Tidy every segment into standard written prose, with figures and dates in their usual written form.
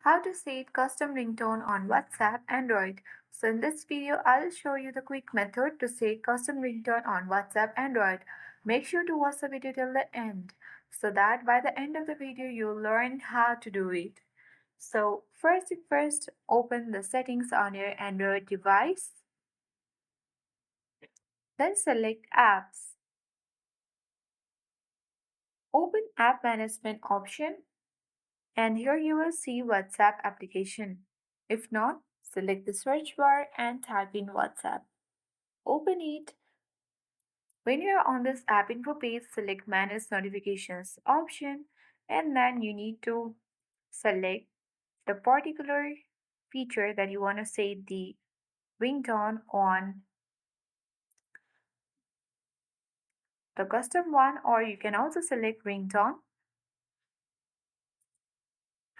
How to set custom ringtone on WhatsApp Android. So in this video, I'll show you the quick method to set custom ringtone on WhatsApp Android. Make sure to watch the video till the end so that by the end of the video you'll learn how to do it. So first open the settings on your Android device. Then select apps. Open app management option and here you will see WhatsApp application. If not, select the search bar and type in WhatsApp. Open it. When you are on this app info page, select Manage Notifications option and then you need to select the particular feature that you want to set the ringtone on, the custom one, or you can also select ringtone.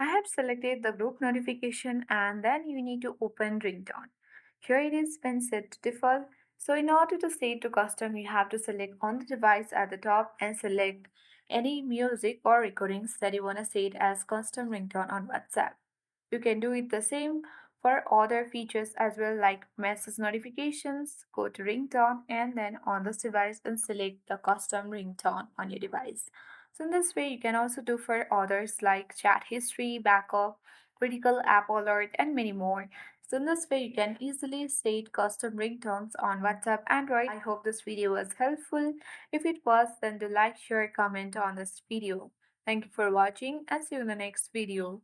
I have selected the group notification and then you need to open ringtone. Here it is been set to default. So in order to set to custom, you have to select on the device at the top and select any music or recordings that you want to set as custom ringtone on WhatsApp. You can do it the same for other features as well, like message notifications. Go to ringtone and then on this device and select the custom ringtone on your device. So in this way, you can also do for others like chat history, backup, critical app alert, and many more. So in this way, you can easily set custom ringtones on WhatsApp Android. I hope this video was helpful. If it was, then do like, share, comment on this video. Thank you for watching and see you in the next video.